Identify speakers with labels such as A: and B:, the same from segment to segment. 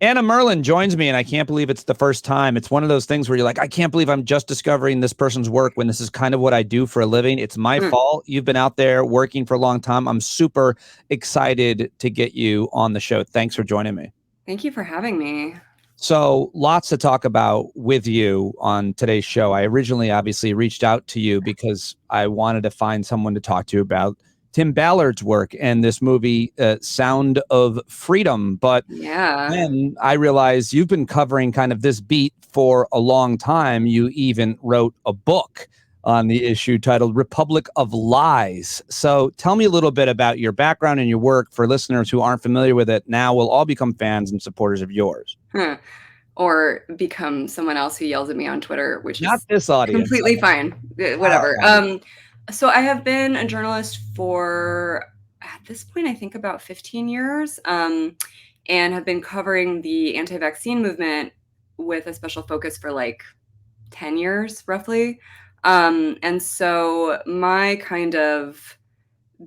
A: Anna Merlan joins me, and I can't believe it's the first time. It's one of those things where you're like, I can't believe I'm just discovering this person's work when this is kind of what I do for a living. It's my fault. You've been out there working for a long time. I'm super excited to get you on the show. Thanks for joining me.
B: Thank you for having me.
A: So lots to talk about with you on today's show. I originally obviously reached out to you because I wanted to find someone to talk to about Tim Ballard's work and this movie, Sound of Freedom. But then I realized you've been covering kind of this beat for a long time. You even wrote a book on the issue titled Republic of Lies. So tell me a little bit about your background and your work for listeners who aren't familiar with it. Now we'll all become fans and supporters of yours.
B: Or become someone else who yells at me on Twitter, which
A: Not
B: is
A: this audience.
B: Completely fine. Whatever. So I have been a journalist for, at this point, I think about 15 years, and have been covering the anti-vaccine movement with a special focus for like 10 years, roughly. And so my kind of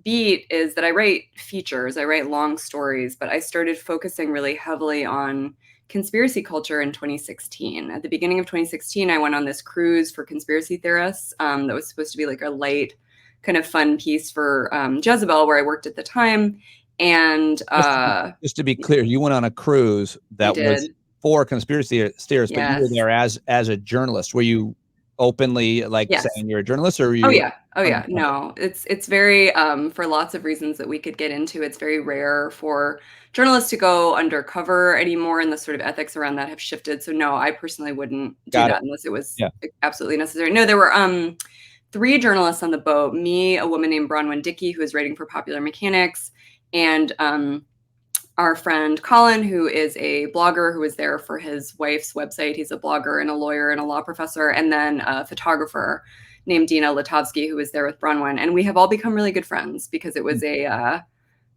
B: beat is that I write features, I write long stories, but I started focusing really heavily on conspiracy culture in 2016. At the beginning of 2016, I went on this cruise for conspiracy theorists that was supposed to be like a light, kind of fun piece for Jezebel, where I worked at the time. And
A: just to be clear, you went on a cruise that was for conspiracy theorists, but you were there as a journalist. Were you openly saying you're a journalist, or were you?
B: Oh yeah. No, it's very for lots of reasons that we could get into. It's very rare for journalists to go undercover anymore, and the sort of ethics around that have shifted. So no, I personally wouldn't do that unless it was absolutely necessary. No, there were 3 journalists on the boat. Me, a woman named Bronwyn Dickey, who is writing for Popular Mechanics, and our friend Colin, who is a blogger who was there for his wife's website. He's a blogger and a lawyer and a law professor, and then a photographer named Dina Litovsky, who was there with Bronwyn. And we have all become really good friends because it was it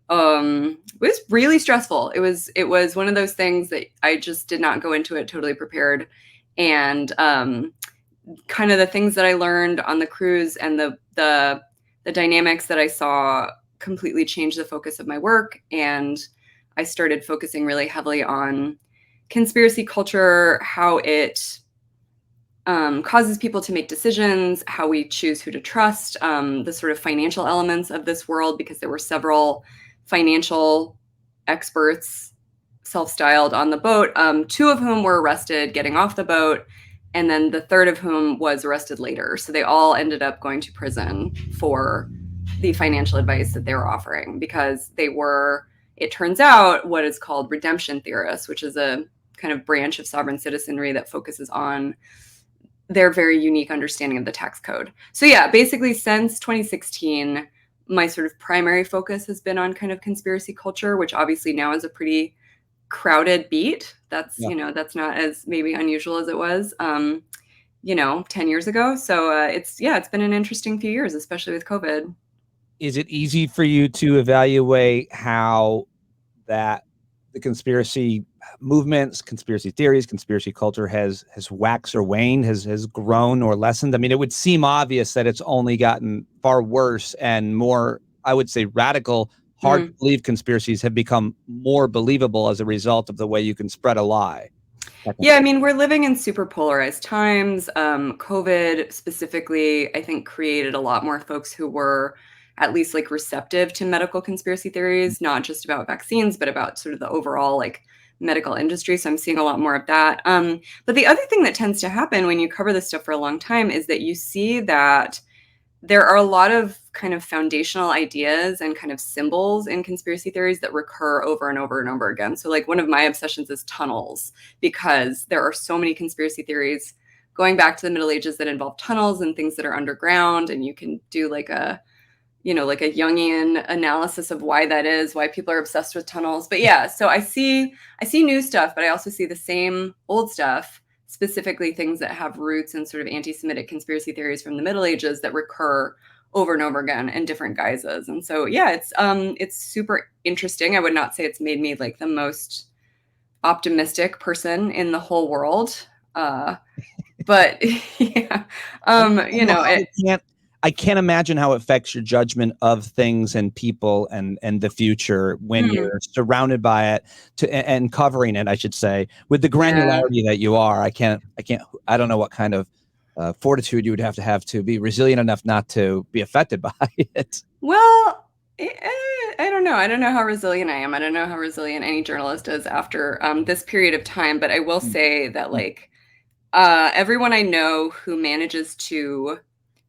B: was really stressful. It was one of those things that I just did not go into it totally prepared. And kind of the things that I learned on the cruise and the dynamics that I saw completely changed the focus of my work. And I started focusing really heavily on conspiracy culture, how it causes people to make decisions, how we choose who to trust, the sort of financial elements of this world, because there were several financial experts, self-styled, on the boat, 2 of whom were arrested getting off the boat, and then the 3rd of whom was arrested later. So they all ended up going to prison for the financial advice that they were offering, because they were, it turns out, what is called redemption theorists, which is a kind of branch of sovereign citizenry that focuses on their very unique understanding of the tax code. So yeah, basically since 2016, my sort of primary focus has been on kind of conspiracy culture, which obviously now is a pretty crowded beat. That's, that's not as maybe unusual as it was, 10 years ago. So it's been an interesting few years, especially with COVID.
A: Is it easy for you to evaluate how that the conspiracy movements, conspiracy theories, conspiracy culture has waxed or waned, has grown or lessened? I mean, it would seem obvious that it's only gotten far worse and more, I would say, radical. Hard to believe conspiracies have become more believable as a result of the way you can spread a lie.
B: Yeah, I mean, we're living in super polarized times. COVID specifically, I think, created a lot more folks who were at least like receptive to medical conspiracy theories, not just about vaccines, but about sort of the overall like medical industry. So I'm seeing a lot more of that. But the other thing that tends to happen when you cover this stuff for a long time is that you see that there are a lot of kind of foundational ideas and kind of symbols in conspiracy theories that recur over and over and over again. So like one of my obsessions is tunnels, because there are so many conspiracy theories going back to the Middle Ages that involve tunnels and things that are underground. And you can do like a Jungian analysis of why that is, why people are obsessed with tunnels. But yeah, so I see new stuff, but I also see the same old stuff, specifically things that have roots in sort of anti-Semitic conspiracy theories from the Middle Ages that recur over and over again in different guises. And so, yeah, it's super interesting. I would not say it's made me like the most optimistic person in the whole world. But yeah,
A: I can't imagine how it affects your judgment of things and people and the future when
B: Mm,
A: you're surrounded by it and covering it, I should say, with the
B: yeah.
A: granularity that you are. I don't know what kind of fortitude you would have to be resilient enough not to be affected by it.
B: Well, I don't know. I don't know how resilient I am. I don't know how resilient any journalist is after this period of time. But I will say that, like, everyone I know who manages to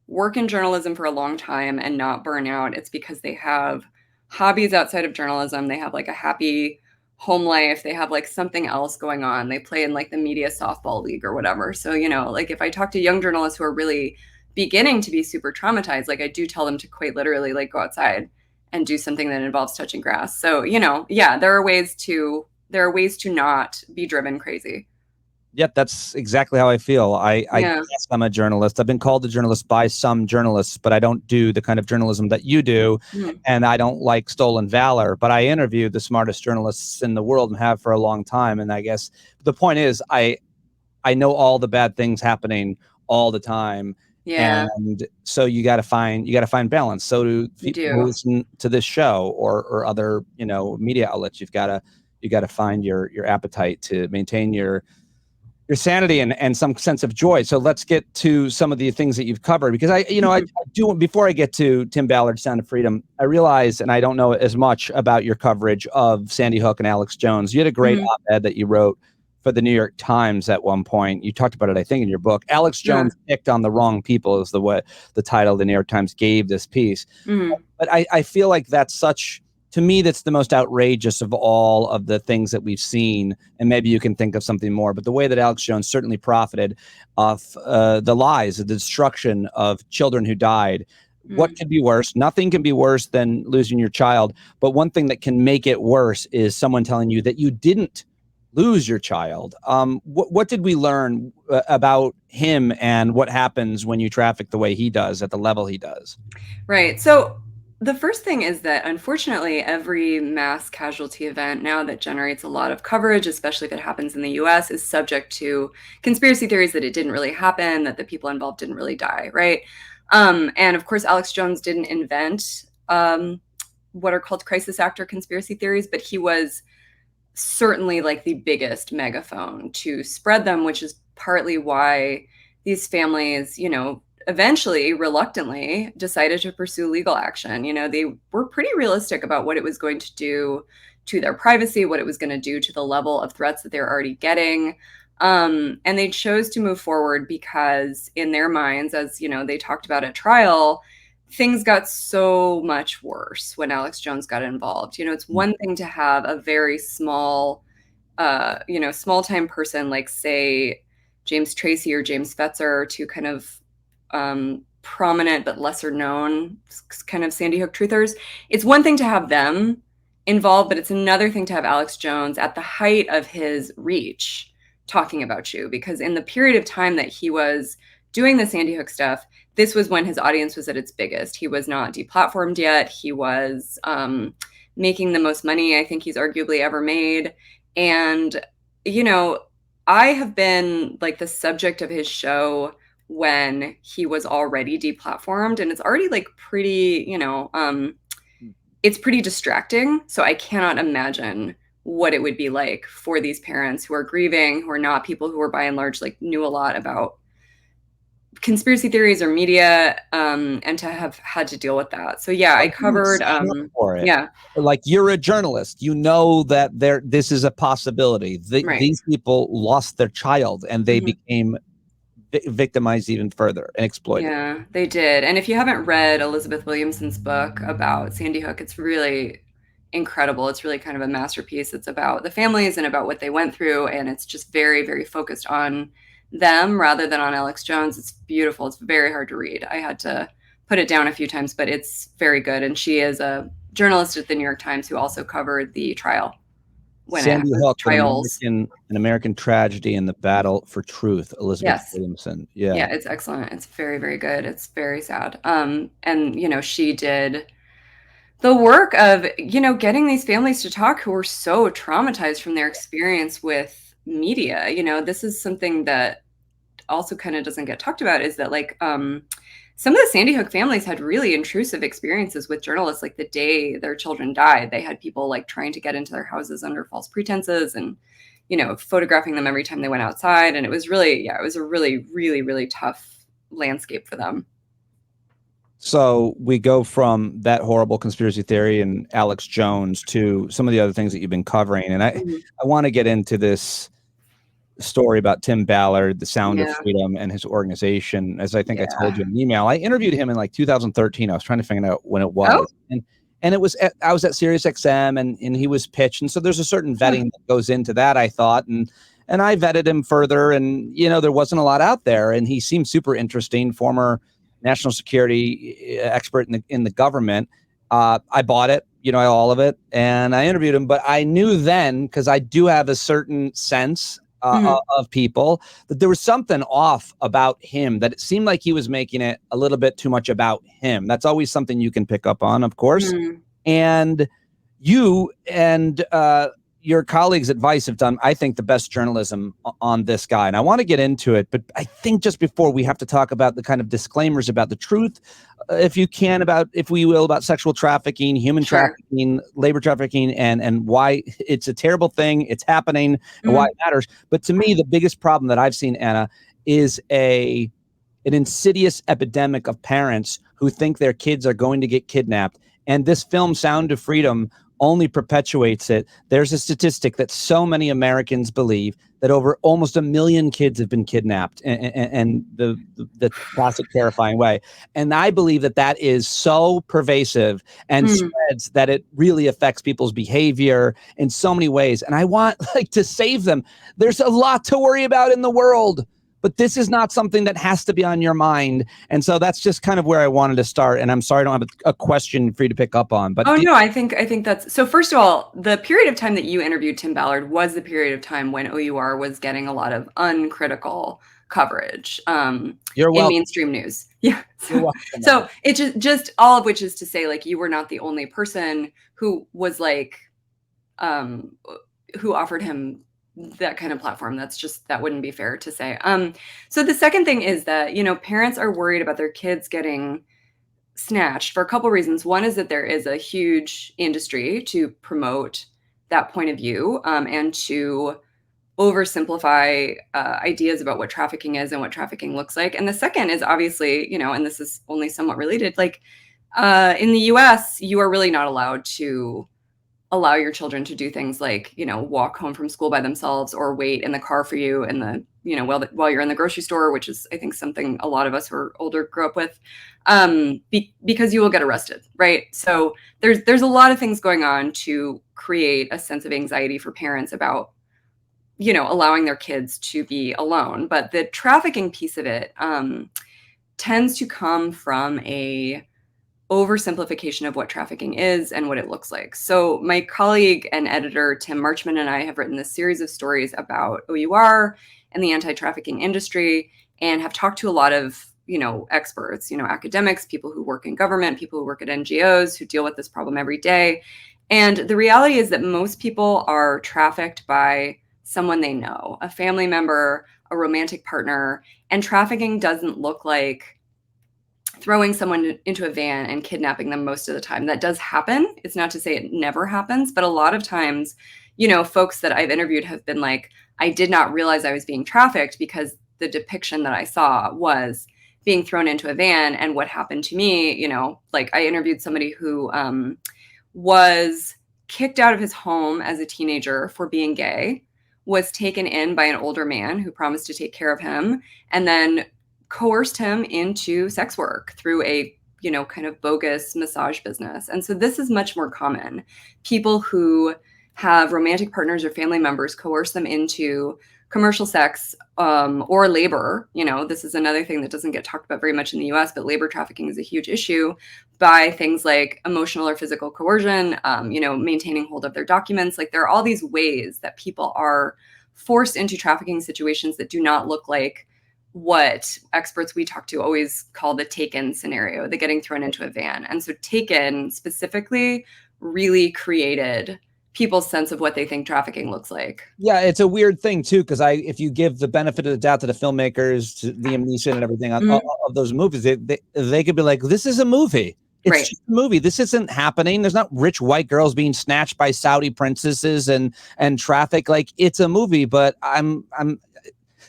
B: work in journalism for a long time and not burn out, it's because they have hobbies outside of journalism. They have like a happy home life. They have like something else going on. They play in like the media softball league or whatever. So, like if I talk to young journalists who are really beginning to be super traumatized, like I do tell them to quite literally like go outside and do something that involves touching grass. So, yeah, there are ways to not be driven crazy.
A: Yep, that's exactly how I feel. I
B: Yeah.
A: guess I'm a journalist. I've been called a journalist by some journalists, but I don't do the kind of journalism that you do,
B: Mhm.
A: and I don't like stolen valor. But I interview the smartest journalists in the world and have for a long time. And I guess the point is, I know all the bad things happening all the time,
B: Yeah,
A: and so you got to find balance. So do
B: you
A: people who
B: do.
A: listen to this show or other media outlets. You got to find your appetite to maintain your sanity and some sense of joy. So let's get to some of the things that you've covered, because I do, before I get to Tim Ballard's Sound of Freedom, I realize, and I don't know as much about your coverage of Sandy Hook and Alex Jones. You had a great
B: Mhm.
A: op-ed that you wrote for the New York Times at one point. You talked about it, I think, in your book. Alex
B: Yeah.
A: Jones picked on the wrong people is the title the New York Times gave this piece.
B: Mhm.
A: But I feel like to me, that's the most outrageous of all of the things that we've seen. And maybe you can think of something more. But the way that Alex Jones certainly profited off the lies, the destruction of children who died. What
B: Mm.
A: could be worse? Nothing can be worse than losing your child. But one thing that can make it worse is someone telling you that you didn't lose your child. What did we learn about him and what happens when you traffic the way he does at the level he does?
B: Right. So the first thing is that unfortunately, every mass casualty event now that generates a lot of coverage, especially if it happens in the US, is subject to conspiracy theories that it didn't really happen, that the people involved didn't really die, right? And of course, Alex Jones didn't invent what are called crisis actor conspiracy theories, but he was certainly like the biggest megaphone to spread them, which is partly why these families, eventually reluctantly decided to pursue legal action. They were pretty realistic about what it was going to do to their privacy, what it was going to do to the level of threats that they're already getting. And they chose to move forward because, in their minds, as they talked about at trial, things got so much worse when Alex Jones got involved. It's one thing to have a very small, small time person like, say, James Tracy or James Fetzer, two kind of prominent but lesser known kind of Sandy Hook truthers. It's one thing to have them involved, but it's another thing to have Alex Jones at the height of his reach talking about you, because in the period of time that he was doing the Sandy Hook stuff, this was when his audience was at its biggest. He was not deplatformed yet. He was making the most money I think he's arguably ever made. And, you know, I have been like the subject of his show when he was already deplatformed, and it's already like pretty, it's pretty distracting. So I cannot imagine what it would be like for these parents who are grieving, who are not people who are by and large like knew a lot about conspiracy theories or media, and to have had to deal with that. So yeah, I
A: Like, you would
B: covered
A: sign up for it.
B: yeah,
A: Like, you're a journalist, you know that this is a possibility.
B: right.
A: These people lost their child and they
B: Mhm.
A: became victimized even further and exploited.
B: Yeah, they did. And if you haven't read Elizabeth Williamson's book about Sandy Hook, it's really incredible. It's really kind of a masterpiece. It's about the families and about what they went through, and it's just very, very focused on them rather than on Alex Jones. It's beautiful. It's very hard to read. I had to put it down a few times, but it's very good. And she is a journalist at the New York Times who also covered the trial when it
A: Sandy
B: was
A: Hook,
B: trials.
A: an American tragedy in the battle for truth. Elizabeth
B: Yes.
A: Williamson. Yeah.
B: Yeah, it's excellent. It's very, very good. It's very sad. And she did the work of, getting these families to talk who were so traumatized from their experience with media. This is something that also kind of doesn't get talked about, is that like some of the Sandy Hook families had really intrusive experiences with journalists. Like the day their children died, they had people like trying to get into their houses under false pretenses and, photographing them every time they went outside. And it was really, it was a really, really, really tough landscape for them.
A: So we go from that horrible conspiracy theory and Alex Jones to some of the other things that you've been covering. And I want to get into this story about Tim Ballard, the Sound of Freedom, and his organization. As I think I told you in an email, I interviewed him in like 2013. I was trying to find out when it was. And it was I was at Sirius XM and he was pitched. And so there's a certain vetting that goes into that, I thought. And I vetted him further, and there wasn't a lot out there. And he seemed super interesting, former national security expert in the government. I bought it, all of it, and I interviewed him. But I knew then, because I do have a certain sense of people, that there was something off about him, that it seemed like he was making it a little bit too much about him. That's always something you can pick up on, of course. And you and your colleagues at Vice have done, I think, the best journalism on this guy. And I want to get into it, but I think just before we have to talk about the kind of disclaimers about the truth, if you can, if we will, about sexual trafficking, human trafficking, labor trafficking, and why it's a terrible thing, it's happening, and why it matters. But to me, the biggest problem that I've seen, Anna, is an insidious epidemic of parents who think their kids are going to get kidnapped. And this film, Sound of Freedom, only perpetuates it. There's a statistic that so many Americans believe that over almost 1 million kids have been kidnapped, and the classic terrifying way. And I believe that is so pervasive and spreads that it really affects people's behavior in so many ways. And I want to save them. There's a lot to worry about in the world, but this is not something that has to be on your mind. And so that's just kind of where I wanted to start. And I'm sorry I don't have a question for you to pick up on. But
B: I think that's so. First of all, the period of time that you interviewed Tim Ballard was the period of time when OUR was getting a lot of uncritical coverage in mainstream news. Yeah. So it just all of which is to say, like, you were not the only person who was like, who offered him that kind of platform. That wouldn't be fair to say. So the second thing is that, parents are worried about their kids getting snatched for a couple reasons. One is that there is a huge industry to promote that point of view, and to oversimplify ideas about what trafficking is and what trafficking looks like. And the second is obviously, and this is only somewhat related, like in the US, you are really not allowed to allow your children to do things like, walk home from school by themselves or wait in the car for you in the, while you're in the grocery store, which is, I think, something a lot of us who are older grew up with, because you will get arrested, right? So there's a lot of things going on to create a sense of anxiety for parents about, allowing their kids to be alone. But the trafficking piece of it tends to come from a oversimplification of what trafficking is and what it looks like. So my colleague and editor, Tim Marchman, and I have written this series of stories about OUR and the anti-trafficking industry, and have talked to a lot of, experts, academics, people who work in government, people who work at NGOs, who deal with this problem every day. And the reality is that most people are trafficked by someone they know, a family member, a romantic partner, and trafficking doesn't look like throwing someone into a van and kidnapping them most of the time. That does happen. It's not to say it never happens, but a lot of times, folks that I've interviewed have been like, I did not realize I was being trafficked because the depiction that I saw was being thrown into a van. And what happened to me, like I interviewed somebody who was kicked out of his home as a teenager for being gay, was taken in by an older man who promised to take care of him, and then coerced him into sex work through a, kind of bogus massage business. And so this is much more common. People who have romantic partners or family members coerce them into commercial sex, or labor. This is another thing that doesn't get talked about very much in the US, but labor trafficking is a huge issue, by things like emotional or physical coercion, maintaining hold of their documents. Like, there are all these ways that people are forced into trafficking situations that do not look like what experts we talk to always call the Taken scenario, the getting thrown into a van. And so Taken specifically really created people's sense of what they think trafficking looks like.
A: Yeah, it's a weird thing too, because if you give the benefit of the doubt to the filmmakers, to Liam Neeson and everything of those movies, they could be like, "This is a movie. It's
B: Right.
A: just a movie. This isn't happening. There's not rich white girls being snatched by Saudi princesses and traffic. Like, it's a movie." But I'm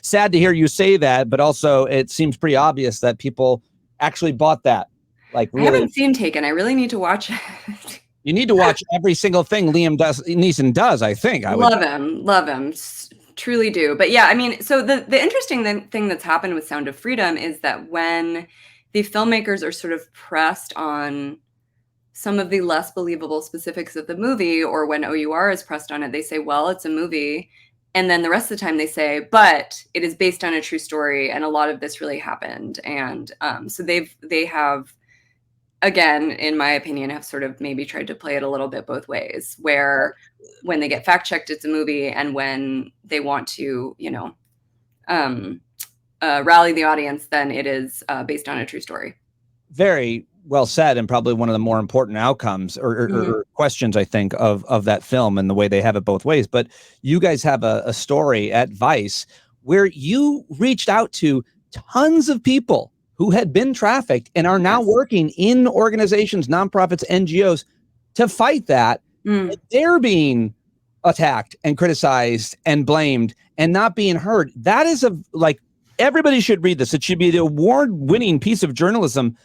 A: sad to hear you say that, but also it seems pretty obvious that people actually bought that. Like, really,
B: I haven't seen Taken. I really need to watch it.
A: you need to watch every single thing Liam Neeson does. I think I would
B: love him, truly do. But yeah, I mean, so the interesting thing that's happened with Sound of Freedom is that when the filmmakers are sort of pressed on some of the less believable specifics of the movie, or when OUR is pressed on it, they say, well, it's a movie. And then the rest of the time they say, but it is based on a true story, and a lot of this really happened. And so they have, again, in my opinion, have sort of maybe tried to play it a little bit both ways, where when they get fact checked, it's a movie, and when they want to, rally the audience, then it is based on a true story.
A: Very well said, and probably one of the more important outcomes or questions, I think, of that film, and the way they have it both ways. But you guys have a story at Vice where you reached out to tons of people who had been trafficked and are now working in organizations, nonprofits, NGOs to fight that. They're being attacked and criticized and blamed and not being heard. That is everybody should read this. It should be the award-winning piece of journalism.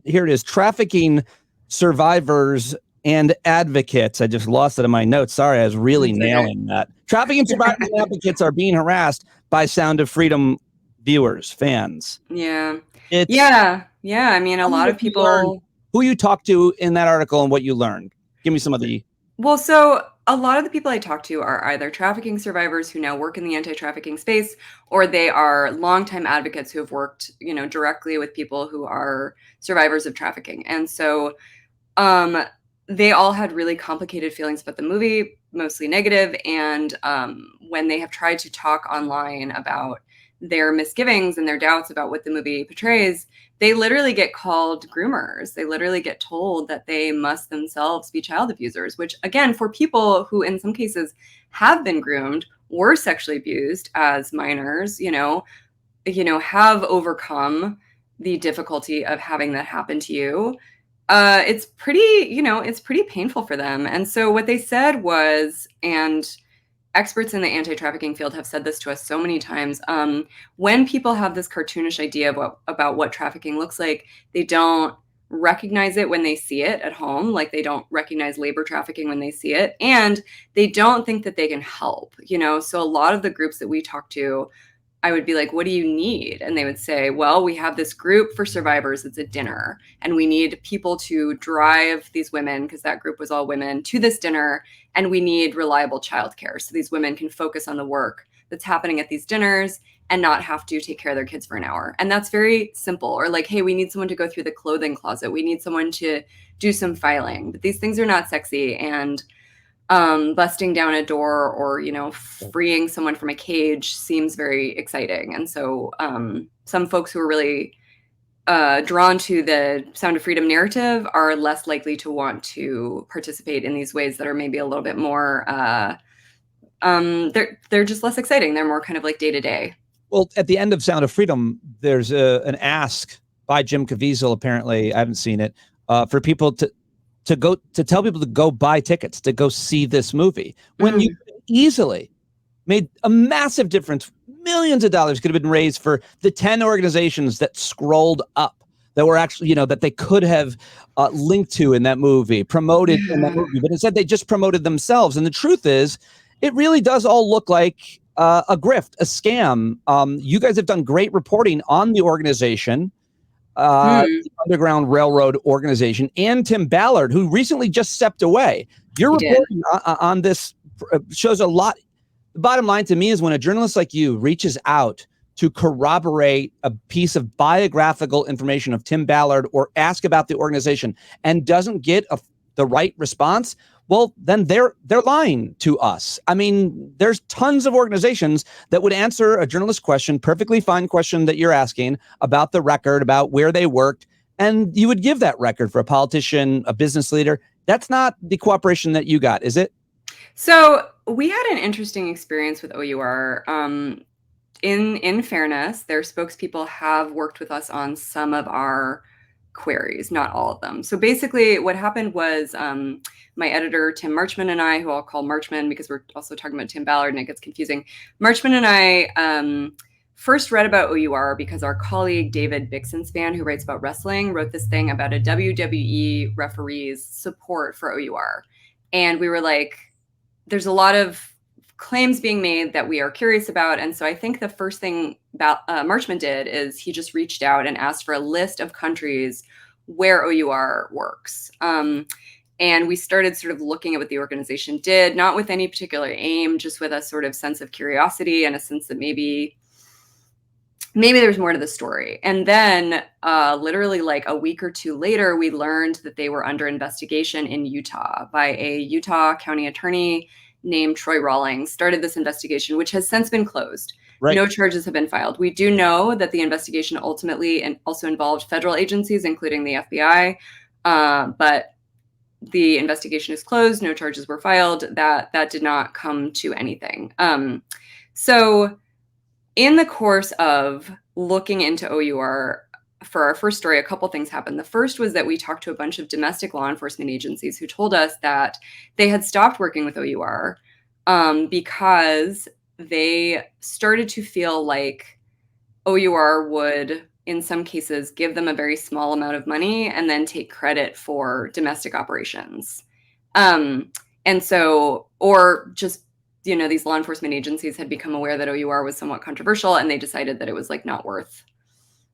A: Here it is: Trafficking Survivors and Advocates. I just lost it in my notes. Sorry, I was really nailing that. Trafficking survivors and advocates are being harassed by Sound of Freedom viewers, fans.
B: Yeah. I mean, a lot of people.
A: Who you talked to in that article and what you learned. Give me some of the.
B: Well, so a lot of the people I talk to are either trafficking survivors who now work in the anti-trafficking space, or they are longtime advocates who have worked, directly with people who are survivors of trafficking. And so they all had really complicated feelings about the movie, mostly negative. And when they have tried to talk online about their misgivings and their doubts about what the movie portrays, they literally get called groomers. They literally get told that they must themselves be child abusers, which, again, for people who in some cases have been groomed, were sexually abused as minors, have overcome the difficulty of having that happen to you. It's pretty painful for them. And so what they said was, and experts in the anti-trafficking field have said this to us so many times, when people have this cartoonish idea about what trafficking looks like, they don't recognize it when they see it at home. Like, they don't recognize labor trafficking when they see it, and they don't think that they can help, So a lot of the groups that we talk to, I would be like, what do you need? And they would say, well, we have this group for survivors. It's a dinner, and we need people to drive these women, because that group was all women, to this dinner. And we need reliable childcare so these women can focus on the work that's happening at these dinners and not have to take care of their kids for an hour. And that's very simple. Or like, hey, we need someone to go through the clothing closet. We need someone to do some filing. But these things are not sexy. And busting down a door or, freeing someone from a cage seems very exciting. And so some folks who are really drawn to the Sound of Freedom narrative are less likely to want to participate in these ways that are maybe a little bit more, they're just less exciting. They're more kind of like day to day.
A: Well, at the end of Sound of Freedom, there's an ask by Jim Caviezel, apparently, I haven't seen it, for people to tell people to go buy tickets to go see this movie, when you easily made a massive difference. Millions of dollars could have been raised for the 10 organizations that scrolled up, that were actually, that they could have linked to in that movie, promoted in that movie, but instead they just promoted themselves. And the truth is, it really does all look like a grift, a scam. You guys have done great reporting on the organization, the Underground Railroad organization, and Tim Ballard, who recently just stepped away. Your reporting on this shows a lot. The bottom line to me is, when a journalist like you reaches out to corroborate a piece of biographical information of Tim Ballard or ask about the organization and doesn't get the right response, well, then they're lying to us. I mean, there's tons of organizations that would answer a journalist question, perfectly fine question that you're asking about the record, about where they worked, and you would give that record for a politician, a business leader. That's not the cooperation that you got, is it?
B: So we had an interesting experience with OUR. In fairness, their spokespeople have worked with us on some of our queries, not all of them. So basically, what happened was my editor, Tim Marchman, and I, who I'll call Marchman because we're also talking about Tim Ballard and it gets confusing. Marchman and I first read about OUR because our colleague, David Bixenspan, who writes about wrestling, wrote this thing about a WWE referee's support for OUR. And we were like, there's a lot of claims being made that we are curious about. And so I think the first thing Marchman did is he just reached out and asked for a list of countries where OUR works. And we started sort of looking at what the organization did, not with any particular aim, just with a sort of sense of curiosity and a sense that maybe there's more to the story. And then literally like a week or two later, we learned that they were under investigation in Utah by a Utah county attorney named Troy Rawlings. Started this investigation, which has since been closed.
A: Right.
B: No charges have been filed. We do know that the investigation ultimately and also involved federal agencies, including the FBI, but the investigation is closed. No charges were filed. That did not come to anything. So in the course of looking into OUR for our first story, a couple things happened. The first was that we talked to a bunch of domestic law enforcement agencies who told us that they had stopped working with OUR because they started to feel like OUR would, in some cases, give them a very small amount of money and then take credit for domestic operations. And so, or just, these law enforcement agencies had become aware that OUR was somewhat controversial and they decided that it was like not worth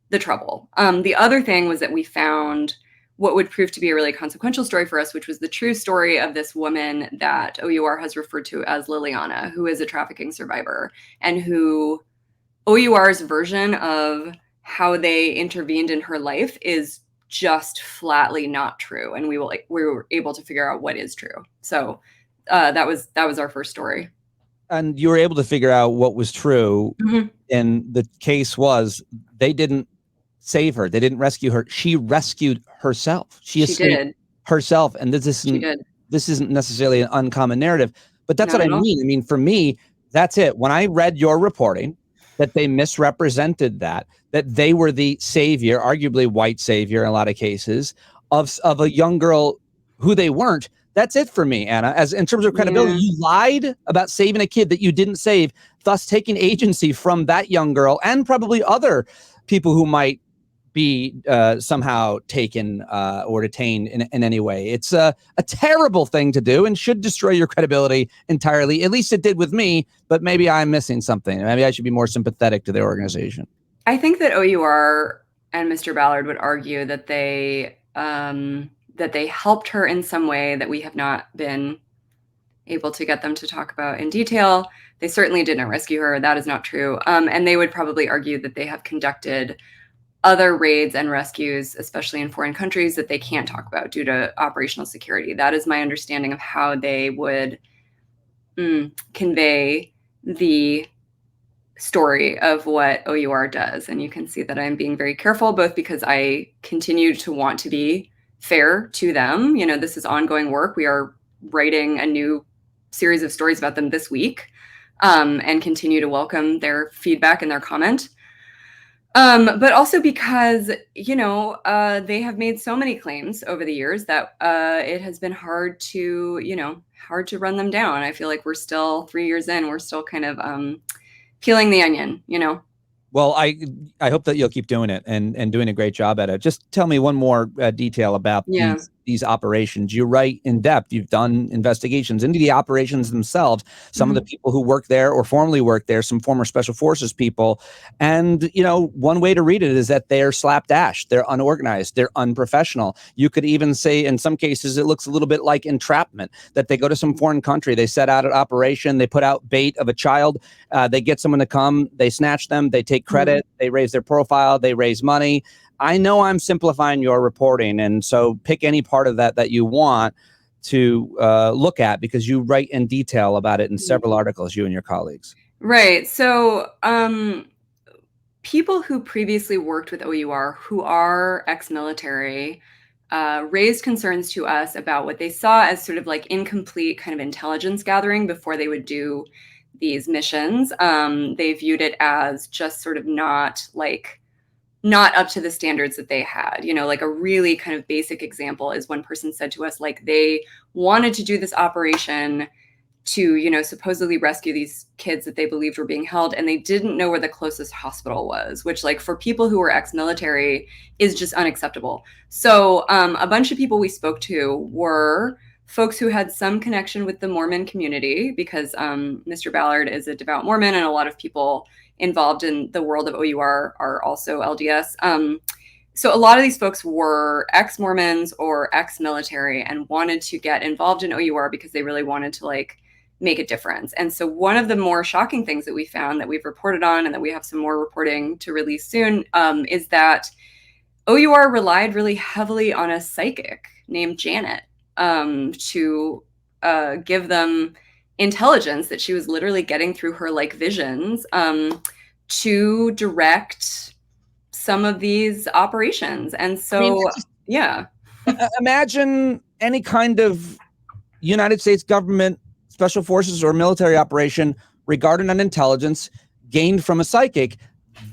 B: the trouble. The other thing was that we found what would prove to be a really consequential story for us, which was the true story of this woman that OUR has referred to as Liliana, who is a trafficking survivor and who OUR's version of how they intervened in her life is just flatly not true. And we were able to figure out what is true. So that was our first story.
A: And you were able to figure out what was true.
B: Mm-hmm.
A: And the case was they didn't save her. They didn't rescue her. She rescued herself. She escaped herself. And this isn't necessarily an uncommon narrative, but that's what I mean. I mean, for me, that's it. When I read your reporting that they misrepresented that they were the savior, arguably white savior in a lot of cases, of a young girl who they weren't. That's it for me, Anna. As in terms of credibility, you lied about saving a kid that you didn't save, thus taking agency from that young girl and probably other people who might be somehow taken or detained in any way. It's a terrible thing to do and should destroy your credibility entirely. At least it did with me, but maybe I'm missing something. Maybe I should be more sympathetic to the organization.
B: I think that OUR and Mr. Ballard would argue that they helped her in some way that we have not been able to get them to talk about in detail. They certainly didn't rescue her. That is not true. And they would probably argue that they have conducted other raids and rescues, especially in foreign countries, that they can't talk about due to operational security. That is my understanding of how they would convey the story of what OUR does. And you can see that I'm being very careful, both because I continue to want to be fair to them. This is ongoing work. We are writing a new series of stories about them this week, and continue to welcome their feedback and their comment. But also because, they have made so many claims over the years that it has been hard to run them down. I feel like we're still 3 years in, we're still kind of peeling the onion,
A: Well, I hope that you'll keep doing it and doing a great job at it. Just tell me one more detail about these operations. You write in depth. You've done investigations into the operations themselves. Some of the people who work there or formerly worked there, some former special forces people. And, one way to read it is that they're slapdash. They're unorganized. They're unprofessional. You could even say in some cases, it looks a little bit like entrapment, that they go to some foreign country. They set out an operation. They put out bait of a child. They get someone to come. They snatch them. They take credit. They raise their profile. They raise money. I know I'm simplifying your reporting, and so pick any part of that you want to look at, because you write in detail about it in several articles, you and your colleagues.
B: Right. So people who previously worked with OUR who are ex-military raised concerns to us about what they saw as sort of like incomplete kind of intelligence gathering before they would do these missions. They viewed it as just sort of not up to the standards that they had. Like a really kind of basic example is one person said to us, like, they wanted to do this operation to, supposedly rescue these kids that they believed were being held, and they didn't know where the closest hospital was, which, like, for people who were ex-military is just unacceptable. So a bunch of people we spoke to were folks who had some connection with the Mormon community, because Mr. Ballard is a devout Mormon, and a lot of people involved in the world of OUR are also LDS. So a lot of these folks were ex-Mormons or ex-military and wanted to get involved in OUR because they really wanted to, like, make a difference. And so one of the more shocking things that we found that we've reported on and that we have some more reporting to release soon is that OUR relied really heavily on a psychic named Janet to give them intelligence that she was literally getting through her, like, visions to direct some of these operations. And so, yeah.
A: Imagine any kind of United States government, special forces, or military operation regarding an intelligence gained from a psychic,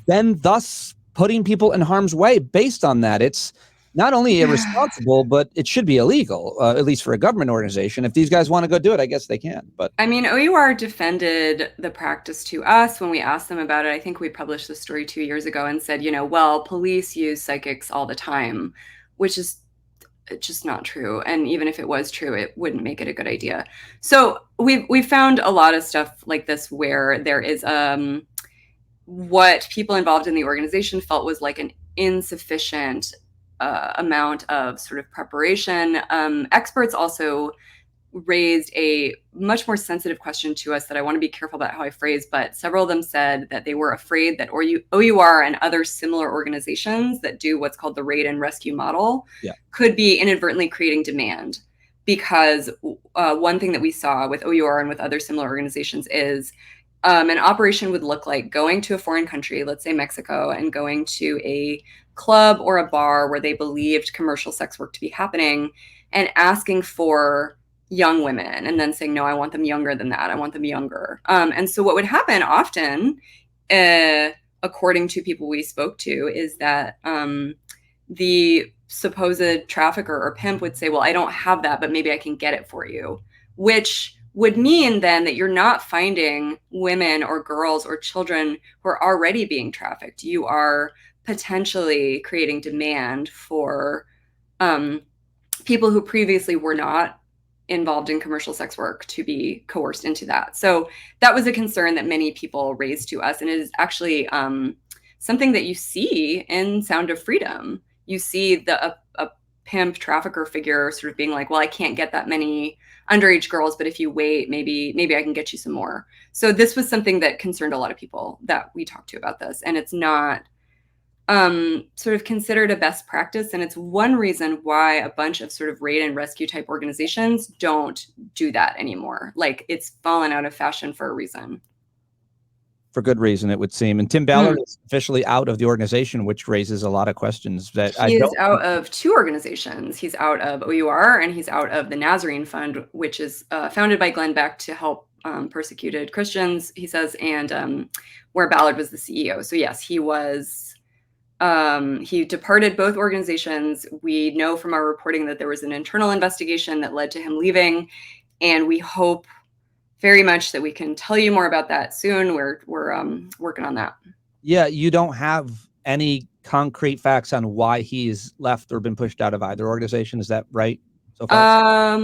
A: then thus putting people in harm's way based on that. It's not only irresponsible, but it should be illegal, at least for a government organization. If these guys want to go do it, I guess they can. But
B: I mean, OUR defended the practice to us when we asked them about it. I think we published this story 2 years ago and said, well, police use psychics all the time, which is just not true. And even if it was true, it wouldn't make it a good idea. So we've found a lot of stuff like this where there is what people involved in the organization felt was like an insufficient amount of sort of preparation. Experts also raised a much more sensitive question to us that I want to be careful about how I phrase, but several of them said that they were afraid that OUR and other similar organizations that do what's called the raid and rescue model could be inadvertently creating demand. Because one thing that we saw with OUR and with other similar organizations is an operation would look like going to a foreign country, let's say Mexico, and going to a club or a bar where they believed commercial sex work to be happening and asking for young women and then saying, no, I want them younger than that. I want them younger. And so what would happen often, according to people we spoke to, is that the supposed trafficker or pimp would say, well, I don't have that, but maybe I can get it for you, which would mean then that you're not finding women or girls or children who are already being trafficked. You are potentially creating demand for people who previously were not involved in commercial sex work to be coerced into that. So that was a concern that many people raised to us. And it is actually something that you see in Sound of Freedom. You see a pimp trafficker figure sort of being like, well, I can't get that many underage girls, but if you wait, maybe I can get you some more. So this was something that concerned a lot of people that we talked to about this. And it's not sort of considered a best practice. And it's one reason why a bunch of sort of raid and rescue type organizations don't do that anymore. Like, it's fallen out of fashion for a reason.
A: For good reason, it would seem. And Tim Ballard is officially out of the organization, which raises a lot of questions. That
B: he is out of two organizations. He's out of OUR and he's out of the Nazarene Fund, which is founded by Glenn Beck to help persecuted Christians, he says, and where Ballard was the CEO. So yes, he was. He departed both organizations. We know from our reporting that there was an internal investigation that led to him leaving, and we hope very much that we can tell you more about that soon. We're working on that. Yeah,
A: you don't have any concrete facts on why he's left or been pushed out of either organization. Is that right so far?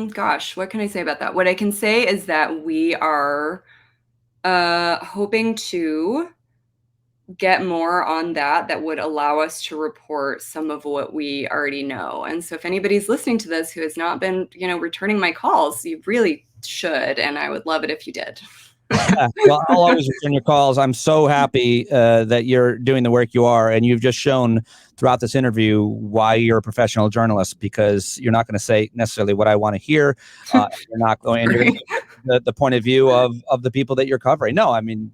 B: Gosh, what can I say about that? What I can say is that we are hoping to get more on that would allow us to report some of what we already know. And so if anybody's listening to this who has not been, returning my calls, you really should. And I would love it if you did.
A: Well, I'll always return your calls. I'm so happy that you're doing the work you are. And you've just shown throughout this interview why you're a professional journalist, because you're not going to say necessarily what I want to hear. You're not going to the point of view of the people that you're covering. No, I mean,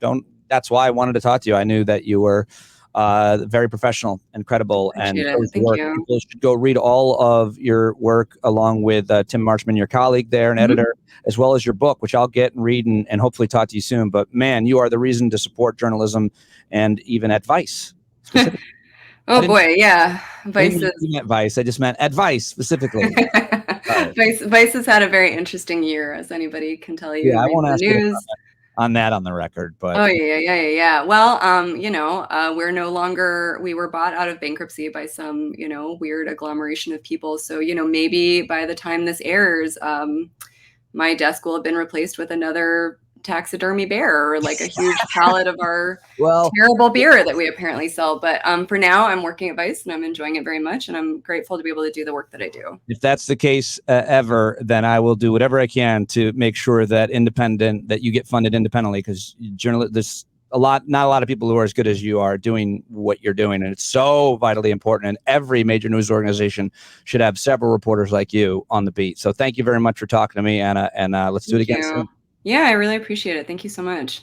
A: that's why I wanted to talk to you. I knew that you were Very professional and credible, and
B: Appreciate
A: shows
B: it.
A: the
B: Thank
A: work.
B: you.
A: People should go read all of your work along with Tim Marchman, your colleague there and
B: Mhm.
A: editor, as well as your book, which I'll get and read and hopefully talk to you soon. But man, you are the reason to support journalism and even advice specifically.
B: Oh boy, yeah.
A: I didn't
B: Vice
A: mean
B: is
A: advice. I just meant advice specifically. Sorry.
B: Vice has had a very interesting year, as anybody can tell you
A: Yeah,
B: who
A: I
B: reads
A: won't
B: the
A: ask you to
B: news.
A: comment on that on the record, but
B: Oh, yeah. Well, we're no longer we were bought out of bankruptcy by some, weird agglomeration of people. So, maybe by the time this airs, my desk will have been replaced with another taxidermy bear or like a huge pallet of our
A: well,
B: terrible beer that we apparently sell. But for now, I'm working at Vice and I'm enjoying it very much. And I'm grateful to be able to do the work that I do.
A: if that's the case ever, then I will do whatever I can to make sure that you get funded independently, because there's not a lot of people who are as good as you are doing what you're doing. And it's so vitally important. And every major news organization should have several reporters like you on the beat. So thank you very much for talking to me, Anna. And let's do it
B: Thank
A: again
B: you.
A: soon.
B: Yeah, I really appreciate it. Thank you so much.